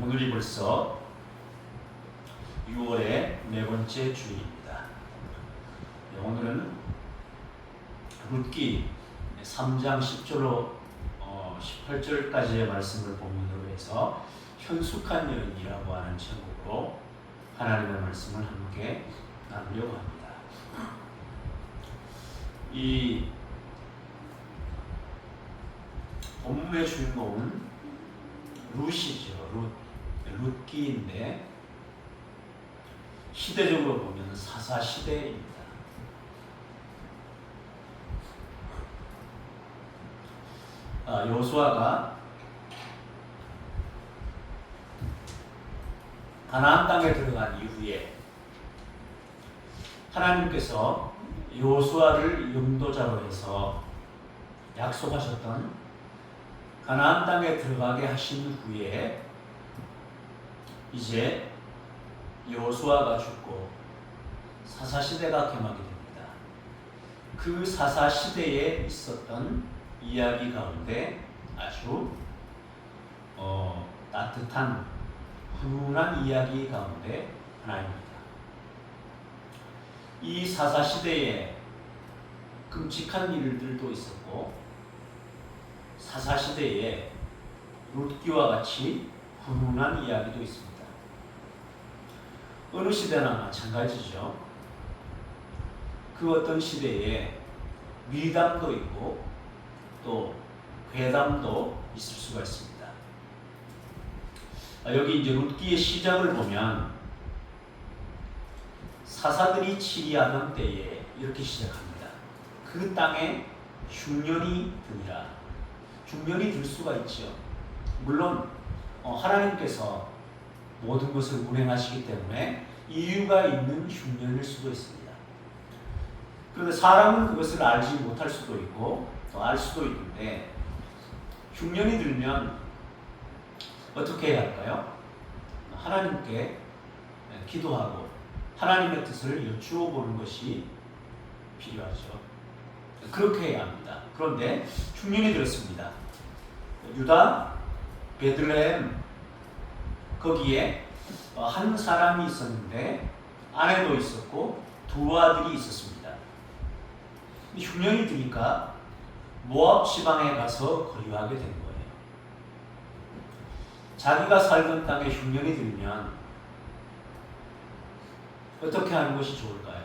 오늘이 벌써 6월의 네 번째 주일입니다. 오늘은 룻기 3장 10절로 18절까지의 말씀을 본문으로 해서 현숙한 여인이라고 하는 제목으로 하나님의 말씀을 함께 나누려고 합니다. 이 본문의 주인공은 룻이죠. 룻기인데 시대적으로 보면 사사시대입니다. 여호수아가 가나안 땅에 들어간 이후에 하나님께서 여호수아를 인도자로 해서 약속하셨던 가나안 땅에 들어가게 하신 후에 이제 여호수아가 죽고 사사시대가 개막이 됩니다. 그 사사시대에 있었던 이야기 가운데 아주 따뜻한 훈훈한 이야기 가운데 하나입니다. 이 사사시대에 끔찍한 일들도 있었고 사사시대에 룻기와 같이 훈훈한 이야기도 있습니다. 어느 시대나 마찬가지죠. 그 어떤 시대에 미담도 있고 또 괴담도 있을 수가 있습니다. 여기 이제 룻기의 시작을 보면 사사들이 치리하던 때에 이렇게 시작합니다. 그 땅에 흉년이 드니라. 흉년이 들 수가 있죠. 물론 하나님께서 모든 것을 운행하시기 때문에 이유가 있는 흉년일 수도 있습니다. 그런데 사람은 그것을 알지 못할 수도 있고 또 알 수도 있는데 흉년이 들면 어떻게 해야 할까요? 하나님께 기도하고 하나님의 뜻을 여쭈어 보는 것이 필요하죠. 그렇게 해야 합니다. 그런데 흉년이 들었습니다. 유다 베들레헴 거기에 한 사람이 있었는데 아내도 있었고 두 아들이 있었습니다. 흉년이 드니까 모압 지방에 가서 거류하게 된 거예요. 자기가 살던 땅에 흉년이 들면 어떻게 하는 것이 좋을까요?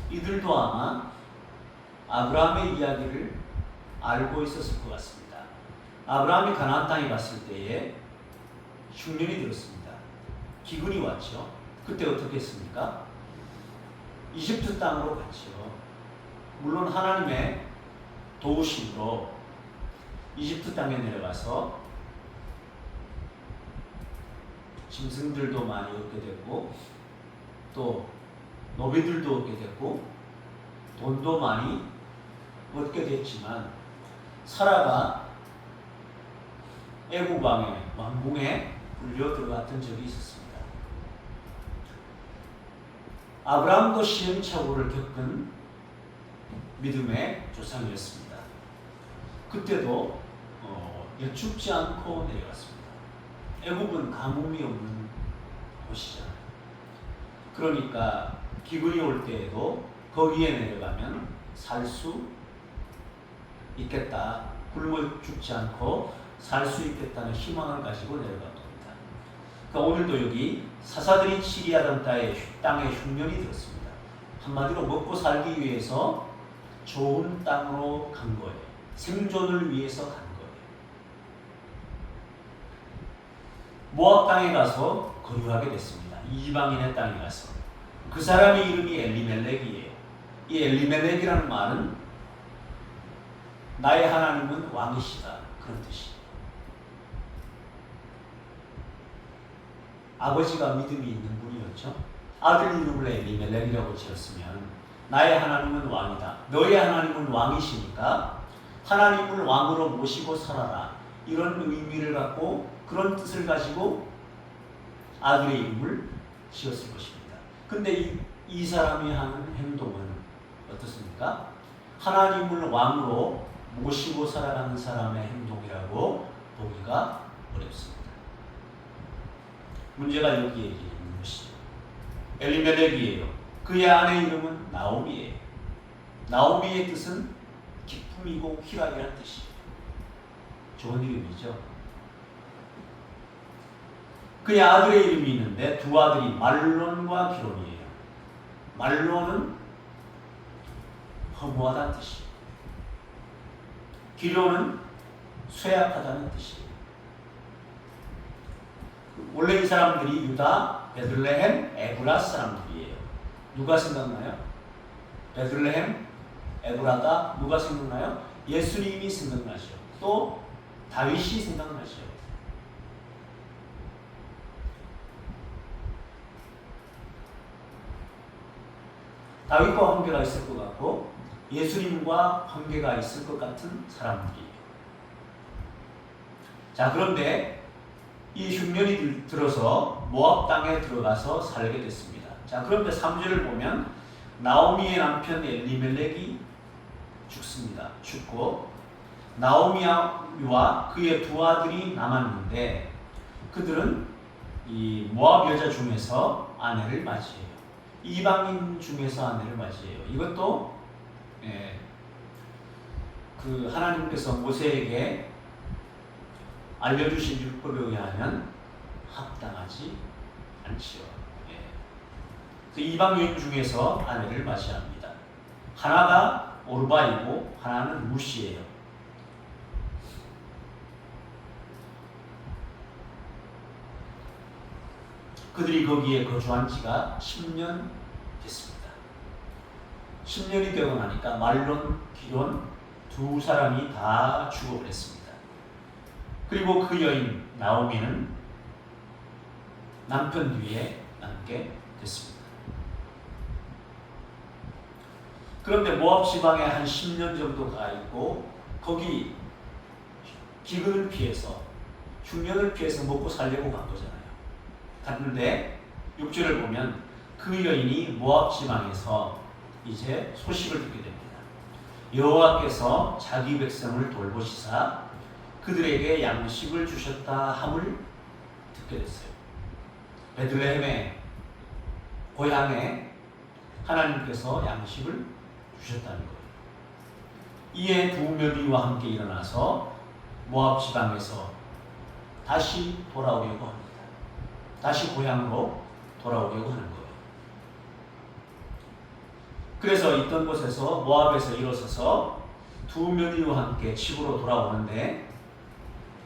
이들도 아마 아브라함의 이야기를 알고 있었을 것 같습니다. 아브라함이 가나안 땅에 갔을 때에 흉년이 들었습니다. 기근이 왔죠. 그때 어떻게 했습니까? 이집트 땅으로 갔죠. 물론 하나님의 도우심으로 이집트 땅에 내려가서 짐승들도 많이 얻게 됐고 또 노비들도 얻게 됐고 돈도 많이 얻게 됐지만 사라가 애굽 왕의 왕궁에 불려 들어갔던 적이 있었습니다. 아브라함도 시행착오를 겪은 믿음의 조상이었습니다. 그때도 여쭙지 않고 내려갔습니다. 애굽은 가뭄이 없는 곳이잖아요. 그러니까 기근이 올 때에도 거기에 내려가면 살 수 있겠다. 굶어 죽지 않고 살 수 있겠다는 희망을 가지고 내려간 겁니다. 그러니까 오늘도 여기 사사들이 치리하던 땅에 흉년이 들었습니다. 한마디로 먹고 살기 위해서 좋은 땅으로 간 거예요. 생존을 위해서 간 거예요. 모압 땅에 가서 거류하게 됐습니다. 이방인의 땅에 가서. 그 사람의 이름이 엘리멜렉이에요. 이 엘리멜렉이라는 말은 나의 하나님은 왕이시다. 그런 뜻이에요. 아버지가 믿음이 있는 분이었죠. 아들 이름을 엘리멜렉이라고 지었으면 나의 하나님은 왕이다. 너의 하나님은 왕이시니까 하나님을 왕으로 모시고 살아라. 이런 의미를 갖고 그런 뜻을 가지고 아들의 이름을 지었을 것입니다. 근데 이 사람이 하는 행동은 어떻습니까? 하나님을 왕으로 모시고 살아가는 사람의 행동이라고 보기가 어렵습니다. 문제가 여기에 있는 것이죠. 엘리멜렉이에요. 그의 아내 이름은 나오미예요. 나오미의 뜻은 기쁨이고 희락이라는 뜻이에요. 좋은 이름이죠. 그의 아들의 이름이 있는데 두 아들이 말론과 기론이에요. 말론은 허무하다는 뜻이에요. 기론은 쇠약하다는 뜻이에요. 원래 이 사람들이 유다, 베들레헴, 에브라 사람들이에요. 누가 생각나요? 베들레헴, 에브라다 누가 생각나요? 예수님이 생각나죠. 또 다윗이 생각나죠. 다윗과 관계가 있을 것 같고 예수님과 관계가 있을 것 같은 사람들이에요. 자, 그런데 이 흉년이 들어서 모압 땅에 들어가서 살게 됐습니다. 자, 그런데 3절을 보면 나오미의 남편 엘리멜렉이 죽습니다. 죽고 나오미와 그의 두 아들이 남았는데 그들은 이 모압 여자 중에서 아내를 맞이해요. 이방인 중에서 아내를 맞이해요. 이것도 그 하나님께서 모세에게 알려주신 율법에 의하면 합당하지 않지요. 이방인 중에서 아내를 맞이합니다. 하나가 오르바이고 하나는 루시예요. 그들이 거기에 거주한 지가 10년 됐습니다. 10년이 되고 나니까 말론, 기론 두 사람이 다 죽어버렸습니다. 그리고 그 여인 나오미는 남편 뒤에 남게 됐습니다. 그런데 모압 지방에 한 10년 정도 가 있고 거기 기근을 피해서 흉년을 피해서 먹고 살려고 간 거잖아요. 갔는데 6절을 보면 그 여인이 모압 지방에서 이제 소식을 듣게 됩니다. 여호와께서 자기 백성을 돌보시사 그들에게 양식을 주셨다 함을 듣게 됐어요. 베들레헴의 고향에 하나님께서 양식을 주셨다는 거예요. 이에 두 며느리와 함께 일어나서 모압 지방에서 다시 돌아오려고 합니다. 다시 고향으로 돌아오려고 하는 거예요. 그래서 있던 곳에서 모압에서 일어서서 두 며느리와 함께 집으로 돌아오는데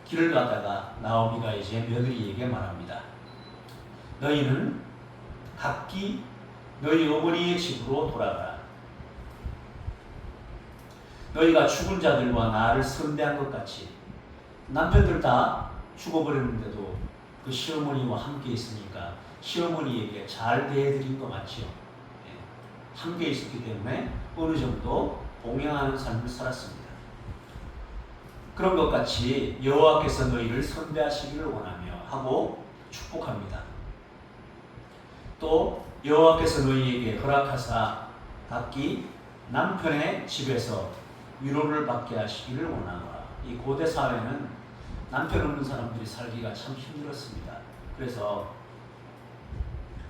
길을 가다가 나오미가 이제 며느리에게 말합니다. 너희는 각기 너희 어머니의 집으로 돌아가라. 너희가 죽은 자들과 나를 선대한 것 같이 남편들 다 죽어버렸는데도 그 시어머니와 함께 있으니까 시어머니에게 잘 대해드린 거 맞죠? 함께 있었기 때문에 어느 정도 봉양하는 삶을 살았습니다. 그런 것 같이 여호와께서 너희를 선대하시기를 원하며 하고 축복합니다. 또 여호와께서 너희에게 허락하사 각기 남편의 집에서 위로를 받게 하시기를 원하노라. 이 고대 사회는 남편 없는 사람들이 살기가 참 힘들었습니다. 그래서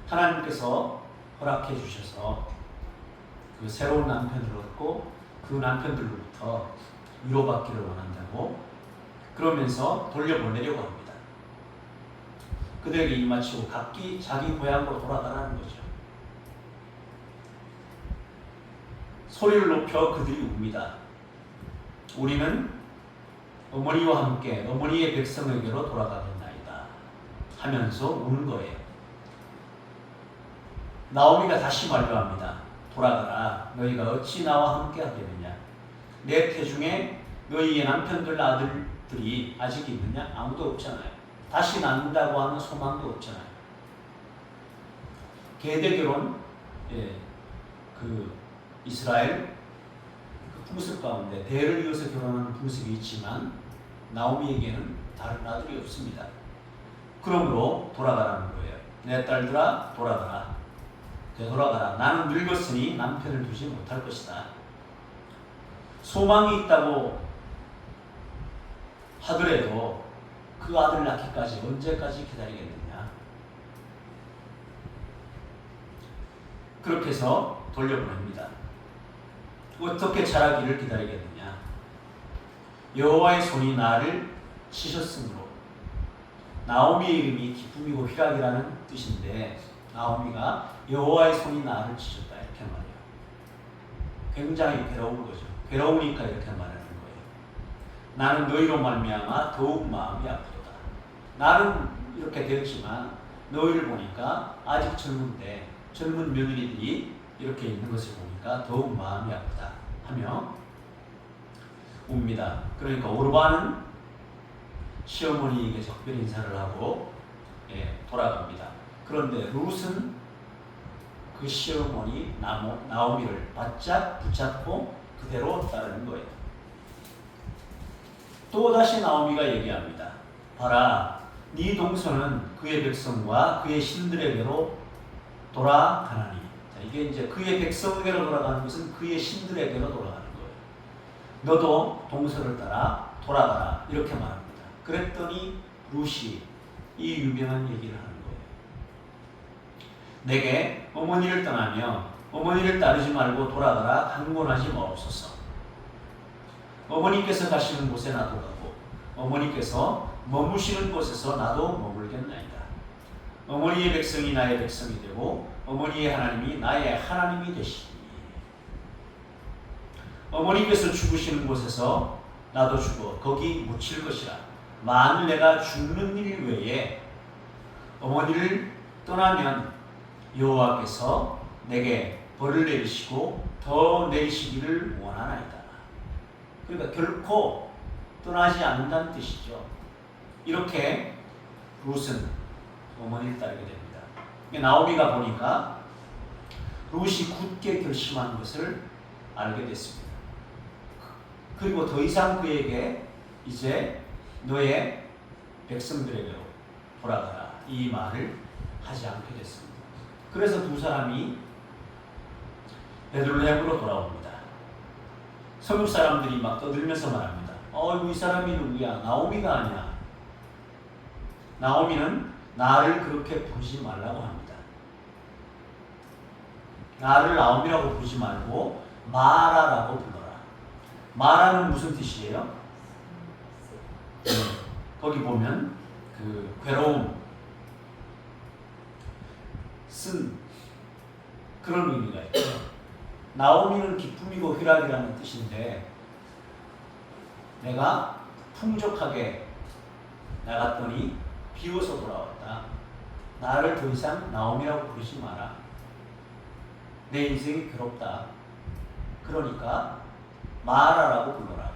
하나님께서 허락해 주셔서 그 새로운 남편을 얻고 그 남편들로부터 위로받기를 원한다고 그러면서 돌려보내려고 합니다. 그들에게 입맞추고 각기 자기 고향으로 돌아가라는 거죠. 소리를 높여 그들이 웁니다. 우리는 어머니와 함께 어머니의 백성에게로 돌아가겠나이다 하면서 우는 거예요. 나오미가 다시 만류합니다. 돌아가라. 너희가 어찌 나와 함께 하겠느냐. 내 태중에 너희의 남편들 아들들이 아직 있느냐? 아무도 없잖아요. 다시 낳는다고 하는 소망도 없잖아요. 계대결혼, 그 이스라엘 그 풍습 가운데 대를 이어서 결혼하는 풍습이 있지만 나오미에게는 다른 아들이 없습니다. 그러므로 돌아가라는 거예요. 내 딸들아 돌아가라. 되돌아가라. 나는 늙었으니 남편을 두지 못할 것이다. 소망이 있다고 하더라도 그 아들 낳기까지 언제까지 기다리겠느냐. 그렇게 해서 돌려보냅니다. 어떻게 자라기를 기다리겠느냐? 여호와의 손이 나를 치셨으므로. 나오미의 이름이 기쁨이고 희락이라는 뜻인데 나오미가 여호와의 손이 나를 치셨다 이렇게 말해요. 굉장히 괴로운 거죠. 괴로우니까 이렇게 말하는 거예요. 나는 너희로 말미암아 더욱 마음이 아프도다. 나는 이렇게 되었지만 너희를 보니까 아직 젊은데 젊은 며느리들이 이렇게 있는 것을 보니까 더욱 마음이 아프다 하며 웁니다. 그러니까 오르바는 시어머니에게 작별 인사를 하고 돌아갑니다. 그런데 룻은 그 시어머니 나오미를 바짝 붙잡고 그대로 따르는 거예요. 또다시 나오미가 얘기합니다. 봐라, 네 동서는 그의 백성과 그의 신들에게로 돌아가나니. 자, 이게 이제 그의 백성에게로 돌아가는 것은 그의 신들에게로 돌아가는 거예요. 너도 동서를 따라 돌아가라 이렇게 말합니다. 그랬더니 룻이 이 유명한 얘기를 하는 거예요. 내게 어머니를 떠나며 어머니를 따르지 말고 돌아가라 강권하지 마옵소서. 어머니께서 가시는 곳에 나도 가고 어머니께서 머무시는 곳에서 나도 머물겠나이다. 어머니의 백성이 나의 백성이 되고 어머니의 하나님이 나의 하나님이 되시니 어머니께서 죽으시는 곳에서 나도 죽어 거기 묻힐 것이라. 만일 내가 죽는 일 외에 어머니를 떠나면 여호와께서 내게 벌을 내리시고 더 내리시기를 원하나이다. 그러니까 결코 떠나지 않는다는 뜻이죠. 이렇게 룻은 어머니를 따르게 됩니다. 나오미가 보니까 룻이 굳게 결심한 것을 알게 됐습니다. 그리고 더 이상 그에게 이제 너의 백성들에게로 돌아가라 이 말을 하지 않게 됐습니다. 그래서 두 사람이 베들레헴으로 돌아옵니다. 서울 사람들이 막 떠들면서 말합니다. 이 사람이 누구야? 나오미가 아니야. 나오미는 나를 그렇게 부르지 말라고 합니다. 나를 나오미라고 부르지 말고 마라라고 불러라. 마라는 무슨 뜻이에요? 거기 보면 그 괴로움, 쓴 그런 의미가 있죠. 나오미는 기쁨이고 희락이라는 뜻인데 내가 풍족하게 나갔더니 비워서 돌아왔다. 나를 더 이상 나오미라고 부르지 마라. 내 인생이 괴롭다. 그러니까 마라라고 불러라.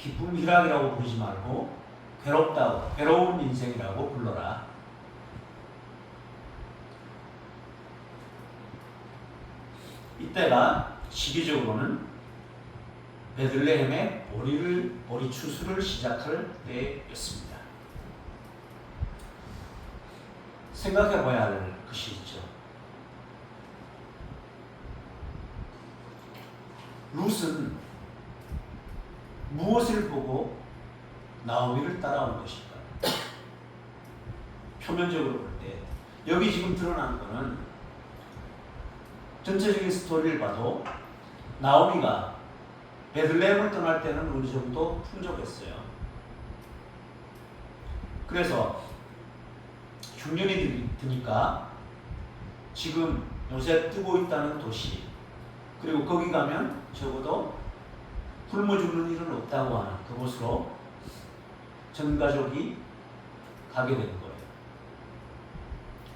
기쁨 희락이라고 부르지 말고 괴롭다고 괴로운 인생이라고 불러라. 이때가 시기적으로는 베들레헴의 보리 추수를 시작할 때였습니다. 생각해 봐야 할 것이 있죠. 룻은 무엇을 보고 나오미를 따라온 것일까? 표면적으로 볼 때 여기 지금 드러난 것은 전체적인 스토리를 봐도 나오미가 베들레헴을 떠날 때는 어느 정도 풍족했어요. 그래서 흉년이 드니까 지금 요새 뜨고 있다는 도시, 그리고 거기 가면 적어도 굶어 죽는 일은 없다고 하는 그곳으로 전 가족이 가게 된 거예요.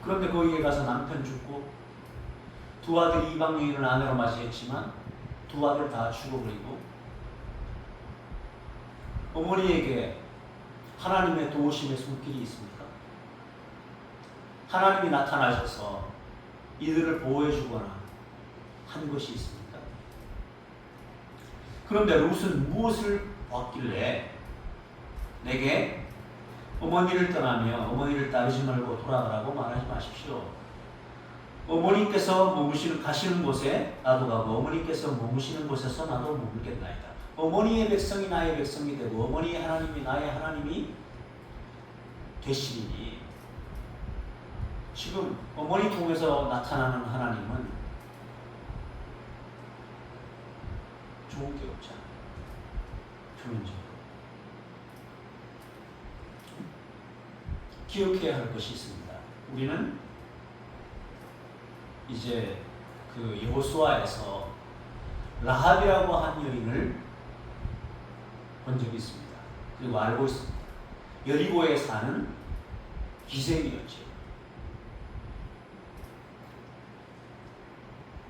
그런데 거기에 가서 남편 죽고 두 아들 이방 여인을 아내로 맞이했지만 두 아들 다 죽어버리고 어머니에게 하나님의 도우심의 손길이 있습니까? 하나님이 나타나셔서 이들을 보호해주거나 한 것이 있습니까? 그런데 룻은 무엇을 봤길래 내게 어머니를 떠나며 어머니를 따르지 말고 돌아가라고 말하지 마십시오. 어머니께서 가시는 곳에 나도 가고 어머니께서 머무시는 곳에서 나도 머물겠나이다. 어머니의 백성이 나의 백성이 되고 어머니의 하나님이 나의 하나님이 되시리니 지금 어머니 통해서 나타나는 하나님은 좋은 게 없잖아요. 표면적으로. 기억해야 할 것이 있습니다. 우리는 이제 그 여호수아에서 라합이라고 한 여인을 본 적이 있습니다. 그리고 알고 있습니다. 여리고에 사는 기생이었죠.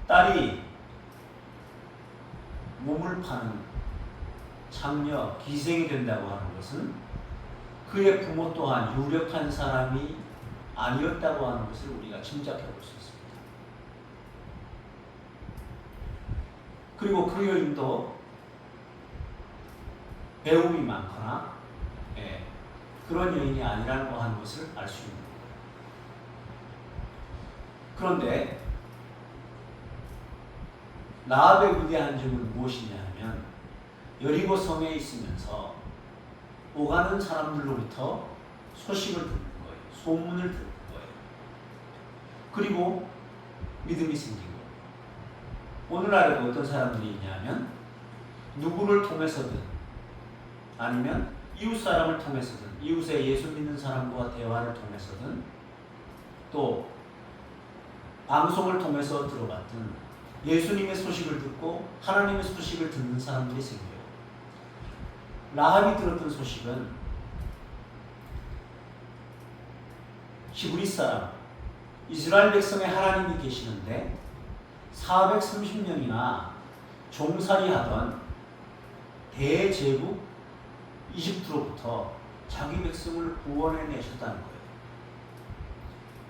딸이 몸을 파는 창녀, 기생이 된다고 하는 것은 그의 부모 또한 유력한 사람이 아니었다고 하는 것을 우리가 짐작해 볼 수 있습니다. 그리고 그 여인도 배움이 많거나 그런 여인이 아니라고 하는 것을 알 수 있는 거예요. 그런데 라합의 위대한 점은 무엇이냐 하면 여리고 성에 있으면서 오가는 사람들로부터 소식을 듣는 거예요. 소문을 듣는 거예요. 그리고 믿음이 생긴 거예요. 오늘날에도 어떤 사람들이 있냐면 누구를 통해서든 아니면 이웃 사람을 통해서든 이웃의 예수 믿는 사람과 대화를 통해서든 또 방송을 통해서 들어봤든 예수님의 소식을 듣고 하나님의 소식을 듣는 사람들이 생겨요. 라합이 들었던 소식은 히브리 사람, 이스라엘 백성에 하나님이 계시는데 430명이나 종살이 하던 대제국 이집트로부터 자기 백성을 구원해 내셨다는 거예요.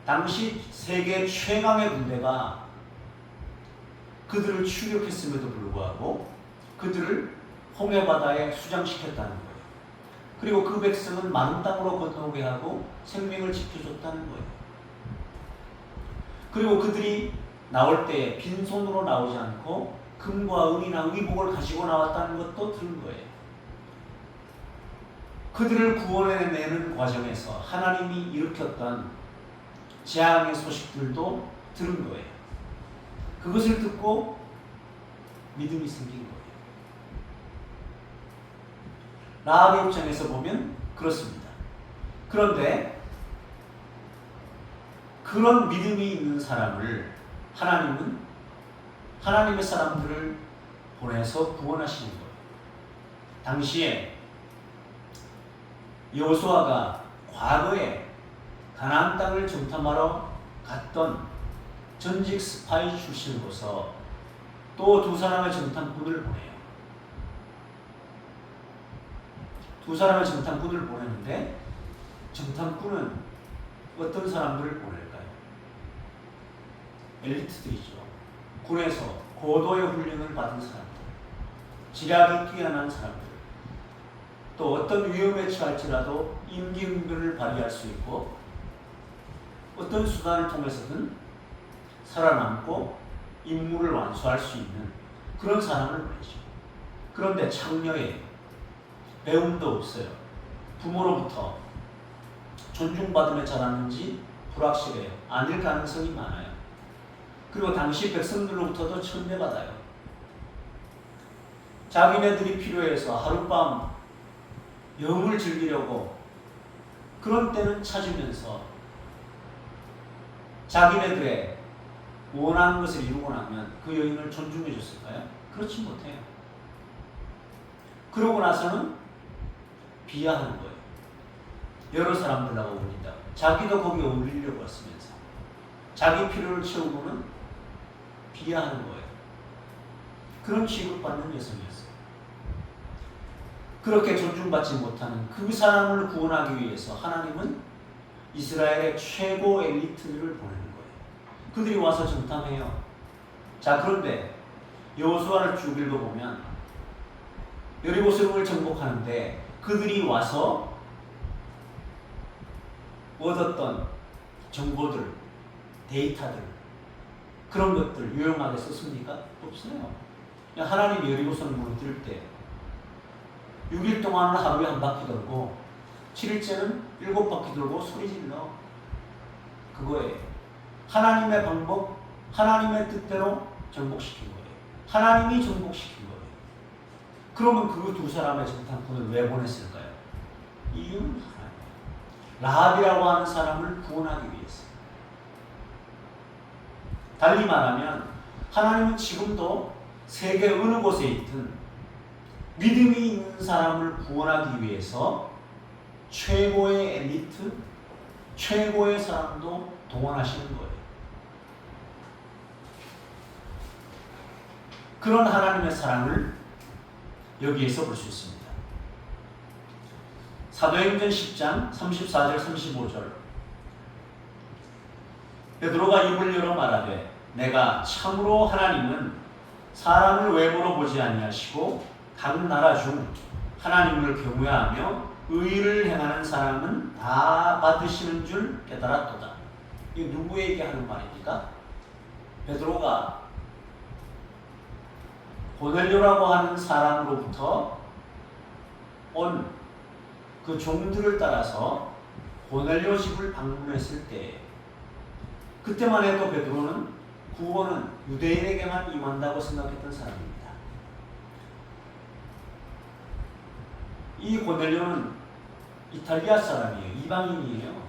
당시 세계 최강의 군대가 그들을 추격했음에도 불구하고 그들을 홍해바다에 수장시켰다는 거예요. 그리고 그 백성은 마른 땅으로 건너오게 하고 생명을 지켜줬다는 거예요. 그리고 그들이 나올 때에 빈손으로 나오지 않고 금과 은이나 의복을 가지고 나왔다는 것도 들은 거예요. 그들을 구원해내는 과정에서 하나님이 일으켰던 재앙의 소식들도 들은 거예요. 그것을 듣고 믿음이 생긴 거예요. 라합의 입장에서 보면 그렇습니다. 그런데 그런 믿음이 있는 사람을 하나님은 하나님의 사람들을 보내서 구원하시는 거예요. 당시에 여호수아가 과거에 가나안 땅을 정탐하러 갔던 전직 스파이 출신으로서 또 두 사람의 정탐꾼을 보내요. 두 사람의 정탐꾼을 보내는데 정탐꾼은 어떤 사람들을 보낼까요? 엘리트들이죠. 군에서 고도의 훈련을 받은 사람들, 지략이 뛰어난 사람들, 또 어떤 위험에 처할지라도 임기응변을 발휘할 수 있고 어떤 수단을 통해서든 살아남고 임무를 완수할 수 있는 그런 사람을 보내죠. 그런데 창녀예요. 배움도 없어요. 부모로부터 존중받음에 자랐는지 불확실해요. 아닐 가능성이 많아요. 그리고 당시 백성들로부터도 천대받아요. 자기네들이 필요해서 하룻밤 영을 즐기려고 그런 때는 찾으면서 자기네들의 원하는 것을 이루고 나면 그 여인을 존중해 줬을까요? 그렇지 못해요. 그러고 나서는 비하하는 거예요. 여러 사람들하고 어울린다. 자기도 거기 어울리려고 왔으면서 자기 필요를 채우고는 비하하는 거예요. 그런 취급받는 여성이었어요. 그렇게 존중받지 못하는 그 사람을 구원하기 위해서 하나님은 이스라엘의 최고 엘리트들을 보내는 거예요. 그들이 와서 정탐해요. 자, 그런데 여호수아를 쭉 읽어보면 여리고 성을 정복하는데 그들이 와서 얻었던 정보들, 데이터들, 그런 것들 유용하게 썼습니까? 없어요. 그냥 하나님이 여리고성을 무너뜨릴 때 6일 동안은 하루에 한 바퀴 돌고 7일째는 7바퀴 돌고 소리 질러. 그거예요. 하나님의 방법, 하나님의 뜻대로 정복시킨 거예요. 하나님이 정복시킨 거예요. 그러면 그 두 사람의 정탐꾼을 왜 보냈을까요? 이유는 하나님. 라합이라고 하는 사람을 구원하기 위해서. 달리 말하면 하나님은 지금도 세계 어느 곳에 있든 믿음이 있는 사람을 구원하기 위해서 최고의 엘리트, 최고의 사람도 동원하시는 거예요. 그런 하나님의 사랑을 여기에서 볼 수 있습니다. 사도행전 10장 34절 35절 베드로가 입을 열어 말하되 내가 참으로 하나님은 사람을 외모로 보지 아니하시고 각 나라 중 하나님을 경외하며 의를 행하는 사람은 다 받으시는 줄 깨달았도다. 이게 누구에게 하는 말입니까? 베드로가 고넬료라고 하는 사람으로부터 온 그 종들을 따라서 고넬료 집을 방문했을 때 그때만 해도 베드로는 구원은 유대인에게만 임한다고 생각했던 사람입니다. 이 고넬료는 이탈리아 사람이에요. 이방인이에요.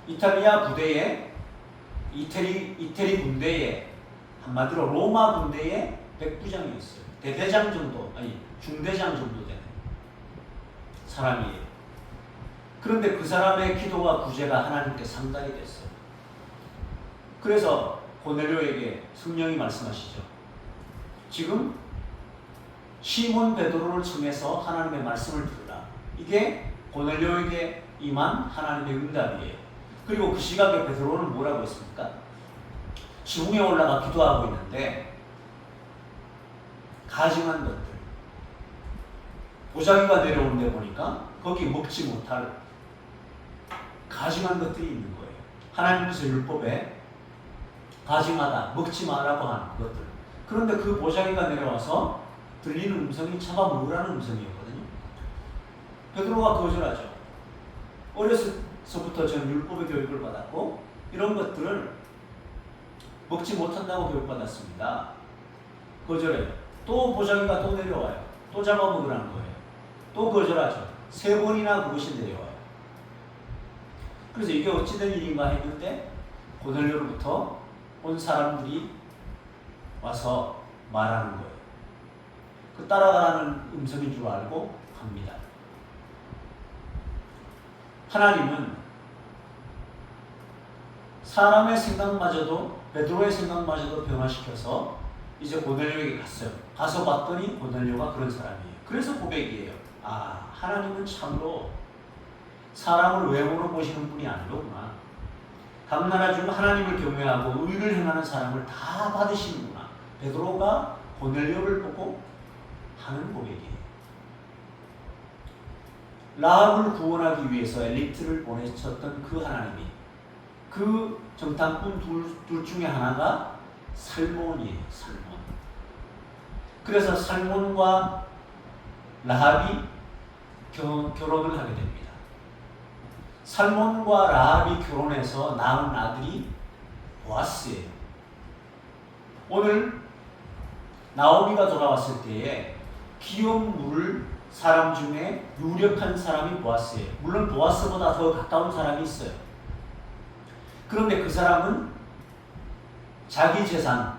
이탈리아 부대에 이태리 군대에 한마디로 로마 군대에 백부장이었어요. 대대장 정도, 아니 중대장 정도 되는 사람이에요. 그런데 그 사람의 기도와 구제가 하나님께 상달이 됐어요. 그래서 고넬료에게 성령이 말씀하시죠. 지금 시몬 베드로를 청해서 하나님의 말씀을 들으라. 이게 고넬료에게 임한 하나님의 응답이에요. 그리고 그 시각에 베드로는 뭐라고 했습니까? 지붕에 올라가 기도하고 있는데 가증한 것들, 보자기가 내려오는 데 보니까 거기 먹지 못할 가증한 것들이 있는 거예요. 하나님께서 율법에 가증하다, 먹지 말라고 하는 것들. 그런데 그 보자기가 내려와서 들리는 음성이 잡아먹으라는 음성이었거든요. 베드로가 거절하죠. 어려서부터 저는 율법의 교육을 받았고 이런 것들을 먹지 못한다고 교육받았습니다. 거절해요. 또 보자기가 또 내려와요. 또 잡아먹으라는 거예요. 또 거절하죠. 3번이나 그것이 내려와요. 그래서 이게 어찌된 일인가 했는데 고넬료로부터 온 사람들이 와서 말하는 거예요. 그 따라가라는 음성인 줄 알고 갑니다. 하나님은 사람의 생각마저도 베드로의 생각마저도 변화시켜서 이제 고넬료에게 갔어요. 가서 봤더니 고넬료가 그런 사람이에요. 그래서 고백이에요. 아, 하나님은 참으로 사람을 외모로 보시는 분이 아니로구나. 각 나라 중 하나님을 경외하고 의를 행하는 사람을 다 받으시는구나. 베드로가 고넬료를 보고 하는 고백이에요. 라합을 구원하기 위해서 엘리트를 보내셨던 그 하나님이 그 정탐꾼 둘 중에 하나가 살몬이에요. 살몬. 그래서 살몬과 라합이 결혼을 하게 됩니다. 살몬과 라합이 결혼해서 낳은 아들이 보아스예요. 오늘 나오미가 돌아왔을 때에 기업 물을 사람 중에 유력한 사람이 보아스예요. 물론 보아스보다 더 가까운 사람이 있어요. 그런데 그 사람은 자기 재산,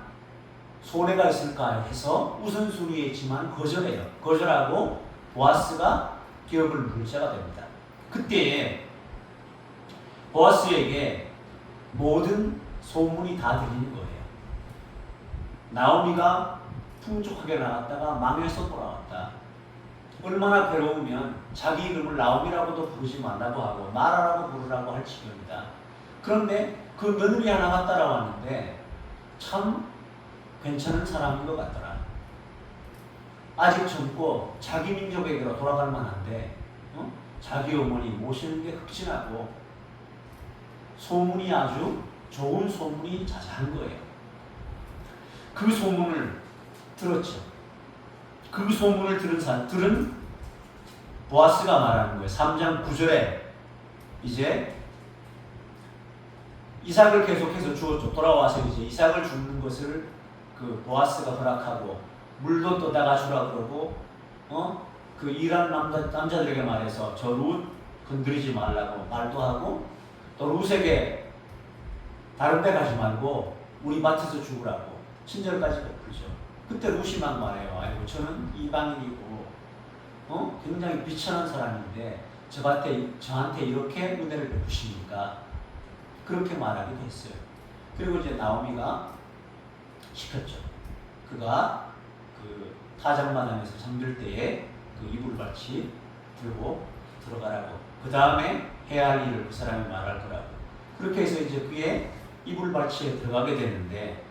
손해가 있을까 해서 우선순위에 있지만 거절해요. 거절하고 보아스가 기업을 물을 자가 됩니다. 그때에 보아스에게 모든 소문이 다 들리는 거예요. 나오미가 풍족하게 나갔다가 망해서 돌아왔다. 얼마나 괴로우면 자기 이름을 나오미라고도 부르지 말라고 하고 마라라고 부르라고 할 지경이다. 그런데 그 며느리 하나가 따라왔는데 참 괜찮은 사람인 것 같더라. 아직 젊고 자기 민족에게로 돌아갈 만한데 자기 어머니 모시는 게 흑진하고 소문이 아주 좋은 소문이 자자한 거예요. 그 소문을 들었죠. 그 소문을 들은 보아스가 말하는 거예요. 3장 9절에 이제 이삭을 계속해서 주었죠. 돌아와서 이제 이삭을 줍는 것을 그 보아스가 허락하고 물도 떠다가 주라 그러고 그 일한 남자들에게 말해서 저 룻 건드리지 말라고 말도 하고 또 룻에게 다른 데 가지 말고 우리 밭에서 죽으라고 친절까지 베풀죠. 그때 룻이 막 말해요. 아이고 저는 이방인이고 굉장히 비천한 사람인데 저한테 이렇게 은혜를 베푸시니까 그렇게 말하게 됐어요. 그리고 이제 나오미가 시켰죠. 그가 그 타작마당에서 잠들 때에 그 이불받치 들고 들어가라고. 그 다음에 해야 할 일을 그 사람이 말할 거라고. 그렇게 해서 이제 그의 이불받치에 들어가게 되는데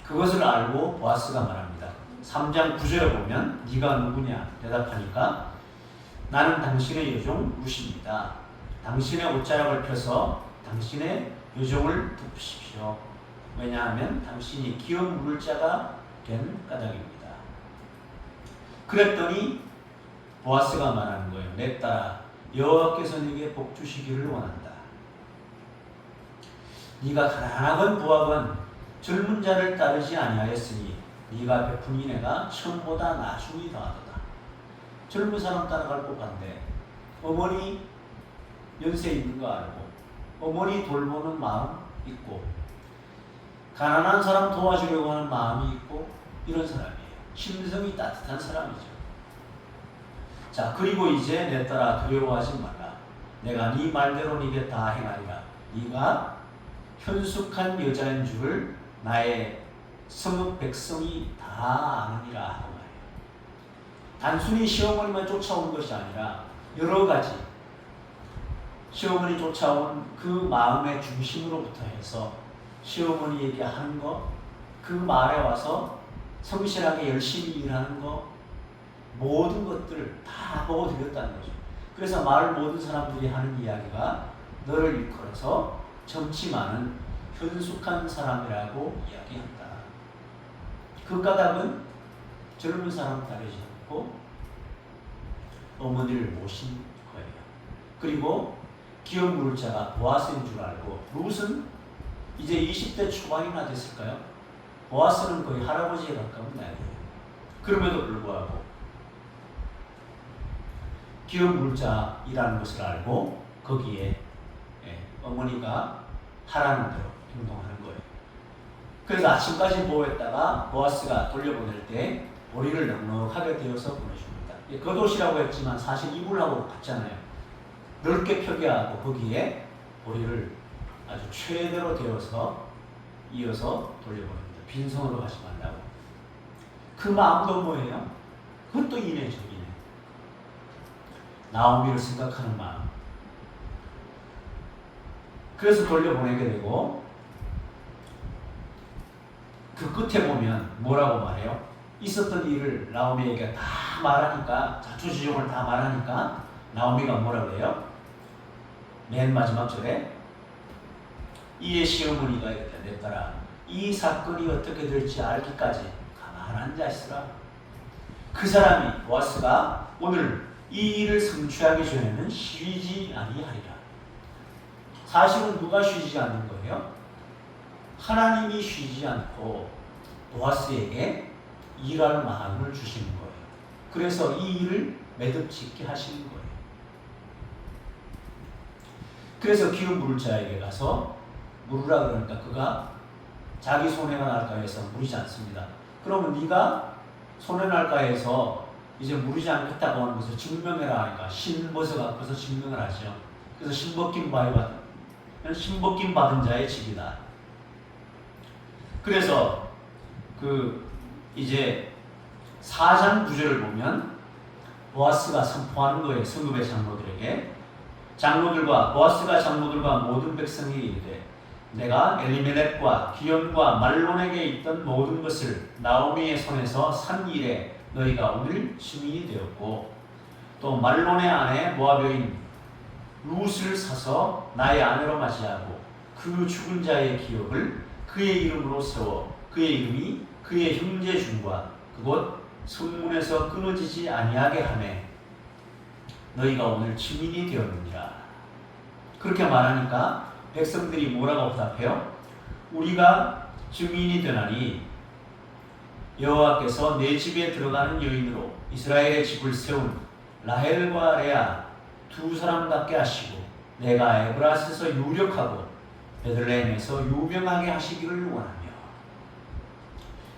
그것을 알고 보아스가 말합니다. 3장 9절에 보면 네가 누구냐 대답하니까 나는 당신의 여종 룻입니다. 당신의 옷자락을 펴서 당신의 여종을 덮으십시오. 왜냐하면 당신이 기업 물을 자가 된 까닭입니다. 그랬더니 보아스가 말하는 거예요. 내 딸아 여호와께서 네게 복 주시기를 원한다. 네가 가난하건 부하건 젊은 자를 따르지 아니하였으니 네가 베푼 인애가 처음보다 나중이 더하도다. 젊은 사람 따라갈 법한데 어머니 연세 있는 거 알고 어머니 돌보는 마음 있고 가난한 사람 도와주려고 하는 마음이 있고 이런 사람이에요. 심성이 따뜻한 사람이죠. 자, 그리고 이제 내 딸아 두려워하지 말라. 내가 네 말대로 네게 다 행하리라. 네가 현숙한 여자인 줄 나의 성읍 백성이 다 아느니라 하고 말이에요. 단순히 시어머니만 쫓아온 것이 아니라 여러 가지 시어머니 쫓아온 그 마음의 중심으로부터 해서 시어머니에게 하는 거, 그 말에 와서 성실하게 열심히 일하는 거, 모든 것들을 다 먹어드렸다는 거죠. 그래서 마을 모든 사람들이 하는 이야기가 너를 일컬어서 젊지만은 현숙한 사람이라고 이야기한다. 그 까닭은 젊은 사람 따르지 않고 어머니를 모신 거예요. 그리고 기업 물을 자가 보아스인 줄 알고 룻은 이제 20대 초반이나 됐을까요? 보아스는 거의 할아버지에 가까운 나이예요. 그럼에도 불구하고 기업 물자이라는 것을 알고 거기에 어머니가 하라는 대로 행동하는 거예요. 그래서 아침까지 보호했다가 보아스가 돌려보낼 때 보리를 넉넉하게 되어서 보내줍니다. 겉옷이라고 했지만 사실 이불하고 같잖아요. 넓게 펴게 하고 거기에 보리를 아주 최대로 되어서 이어서 돌려보냅니다. 빈손으로 가지 말라고. 그 마음도 뭐예요? 그것도 인애죠. 인애. 나오미를 생각하는 마음. 그래서 돌려보내게 되고 그 끝에 보면 뭐라고 말해요? 있었던 일을 나오미에게 다 말하니까 자초지종을 다 말하니까 나오미가 뭐라고 해요? 맨 마지막 절에 이에 시어머니가 이랬다. 내 딸아 이 사건이 어떻게 될지 알기까지 가만 앉아 있으라. 그 사람이 보아스가 오늘 이 일을 성취하기 전에는 쉬지 아니하리라. 사실은 누가 쉬지 않는 거예요? 하나님이 쉬지 않고 보아스에게 일할 마음을 주시는 거예요. 그래서 이 일을 매듭짓게 하시는 거예요. 그래서 기업 물을 자에게 가서 물으라 그러니까 그가 자기 손해가 날까 해서 물이지 않습니다. 그러면 네가 손해 날까 해서 이제 물이지 않겠다고 하는 것을 증명해라 하니까 신벗어 갖고서 증명을 하죠. 그래서 신벗김 받은 자의 집이다. 그래서 이제 4장 9절을 보면 보아스가 선포하는 거예요. 성읍의 장로들에게. 보아스가 장로들과 모든 백성이 이르되 내가 엘리멜렉과 기온과 말론에게 있던 모든 것을 나오미의 손에서 산 일에 너희가 오늘 증인이 되었고 또 말론의 아내 모압여인 룻을 사서 나의 아내로 맞이하고 그 죽은 자의 기업을 그의 이름으로 세워 그의 이름이 그의 형제 중과 그곳 성문에서 끊어지지 아니하게 하매 너희가 오늘 증인이 되었느니라. 그렇게 말하니까 백성들이 뭐라고 답해요? 우리가 증인이 되나니 여호와께서 내 집에 들어가는 여인으로 이스라엘의 집을 세운 라헬과 레아 두 사람답게 하시고 내가 에브라스에서 유력하고 베들레헴에서 유명하게 하시기를 원하며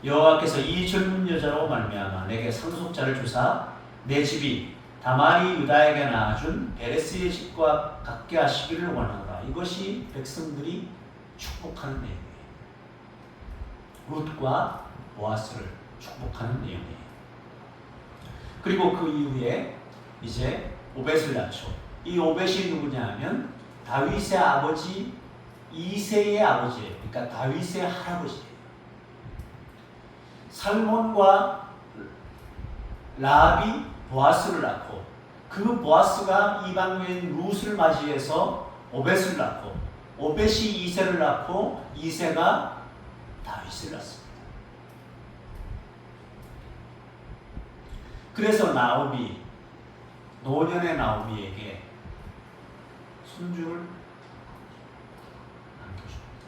여호와께서 이 젊은 여자로 말미암아 내게 상속자를 주사 내 집이 다말이 유다에게 낳아준 베레스의 집과 같게 하시기를 원하노라. 이것이 백성들이 축복하는 내용이에요. 룻과 보아스를 축복하는 내용이에요. 그리고 그 이후에 이제 오벳을 낳죠. 이 오벳이 누구냐 하면 다윗의 아버지 이새의 아버지예요. 그러니까 다윗의 할아버지예요. 살몬과 라합이 보아스를 낳고 그 보아스가 이방 여인 룻을 맞이해서 오벳을 낳고 오벳이 이새를 낳고 이새가 다윗을 낳습니다. 그래서 나오미, 노년의 나오미에게 손주를 안겨줍니다.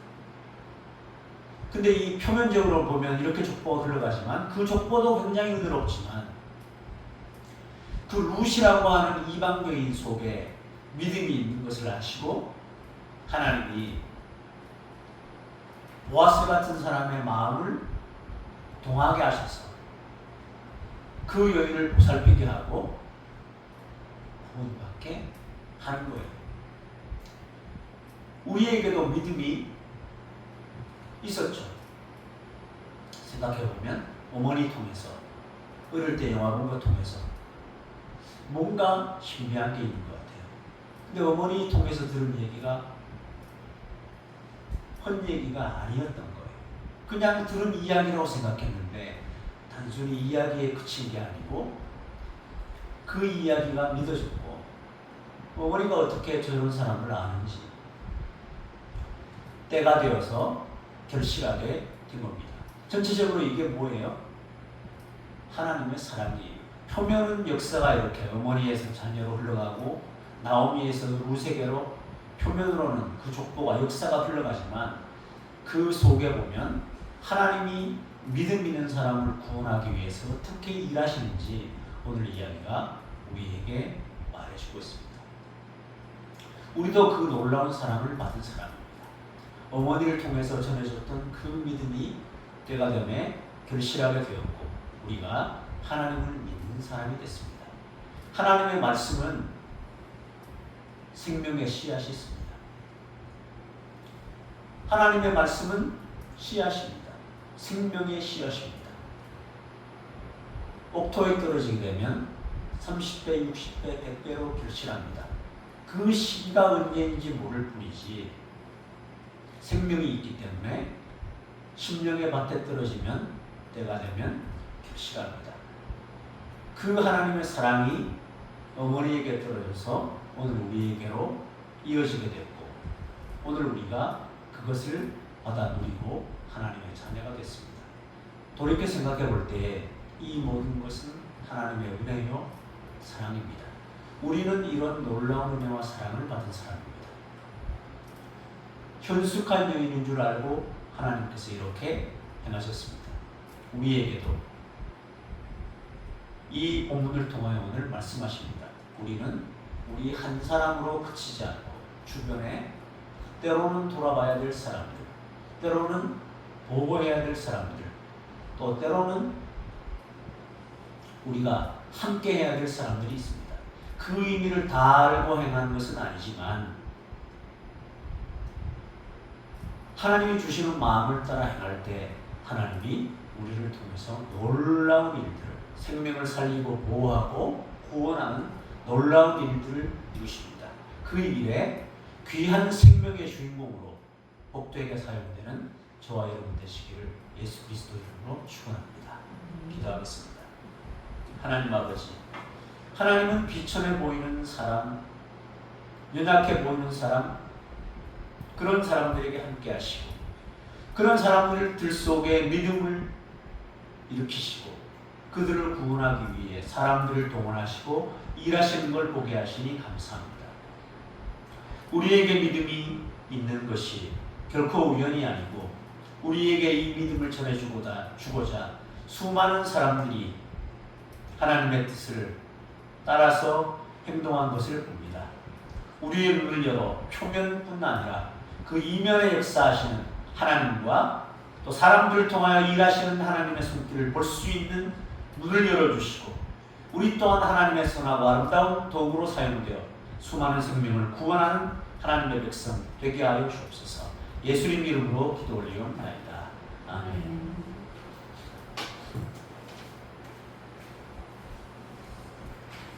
근데 이 표면적으로 보면 이렇게 족보가 흘러가지만 그 족보도 굉장히 은혜롭지만 그 룻이라고 하는 이방 여인 속에 믿음이 있는 것을 아시고 하나님이 보아스 같은 사람의 마음을 동하게 하셔서 그 여인을 보살피게 하고 구원받게 하는 거예요. 우리에게도 믿음이 있었죠. 생각해보면 어머니 통해서 어릴 때 영화 본 거 통해서 뭔가 신비한 게 있는 것 같아요. 근데 어머니 통해서 들은 얘기가 헛 얘기가 아니었던 거예요. 그냥 들은 이야기라고 생각했는데 단순히 이야기에 그친 게 아니고 그 이야기가 믿어졌고 어머니가 어떻게 저런 사람을 아는지 때가 되어서 결실하게 된 겁니다. 전체적으로 이게 뭐예요? 하나님의 사랑이에요. 표면은 역사가 이렇게 어머니에서 자녀로 흘러가고 나오미에서 룻에게로 표면으로는 그 족보가 역사가 흘러가지만 그 속에 보면 하나님이 믿음 있는 사람을 구원하기 위해서 어떻게 일하시는지 오늘 이야기가 우리에게 말해주고 있습니다. 우리도 그 놀라운 사랑을 받은 사람입니다. 어머니를 통해서 전해줬던 그 믿음이 때가 되매 결실하게 되었고 우리가 하나님을 믿는 사람이 됐습니다. 하나님의 말씀은 생명의 씨앗이 있습니다. 하나님의 말씀은 씨앗입니다. 생명의 씨앗입니다. 옥토에 떨어지게 되면 30배, 60배, 100배로 결실합니다. 그 시기가 언제인지 모를 뿐이지 생명이 있기 때문에 심령의 밭에 떨어지면 때가 되면 결실합니다. 그 하나님의 사랑이 어머니에게 떨어져서 오늘 우리에게로 이어지게 됐고 오늘 우리가 그것을 받아 누리고 하나님의 자녀가 됐습니다. 돌이켜 생각해 볼 때 이 모든 것은 하나님의 은혜요 사랑입니다. 우리는 이런 놀라운 은혜와 사랑을 받은 사람입니다. 현숙한 여인인 줄 알고 하나님께서 이렇게 행하셨습니다. 우리에게도 이 본문을 통하여 오늘 말씀하십니다. 우리는 우리 한 사람으로 그치지 않고 주변에 때로는 돌아봐야 될 사람들, 때로는 보고해야 될 사람들, 또 때로는 우리가 함께 해야 될 사람들이 있습니다. 그 의미를 다 알고 행하는 것은 아니지만 하나님이 주시는 마음을 따라 행할 때 하나님이 우리를 통해서 놀라운 일들을 생명을 살리고 보호하고 구원하는 놀라운 일들을 이루십니다. 그 일에 귀한 생명의 주인공으로 복되게 사용되는 저와 여러분 되시기를 예수 그리스도 이름으로 축원합니다. 기도하겠습니다. 하나님 아버지, 하나님은 비천해 보이는 사람, 연약해 보이는 사람, 그런 사람들에게 함께 하시고 그런 사람들 속에 믿음을 일으키시고 그들을 구원하기 위해 사람들을 동원하시고 일하시는 걸 보게 하시니 감사합니다. 우리에게 믿음이 있는 것이 결코 우연이 아니고 우리에게 이 믿음을 주고자 수많은 사람들이 하나님의 뜻을 따라서 행동한 것을 봅니다. 우리의 눈을 열어 표면뿐 아니라 그 이면에 역사하시는 하나님과 또 사람들을 통하여 일하시는 하나님의 손길을 볼 수 있는 문을 열어주시고 우리 또한 하나님의 선하고 아름다운 도구로 사용되어 수많은 생명을 구원하는 하나님의 백성 되게 하여 주옵소서. 예수님 이름으로 기도 올리옵나이다. 아멘.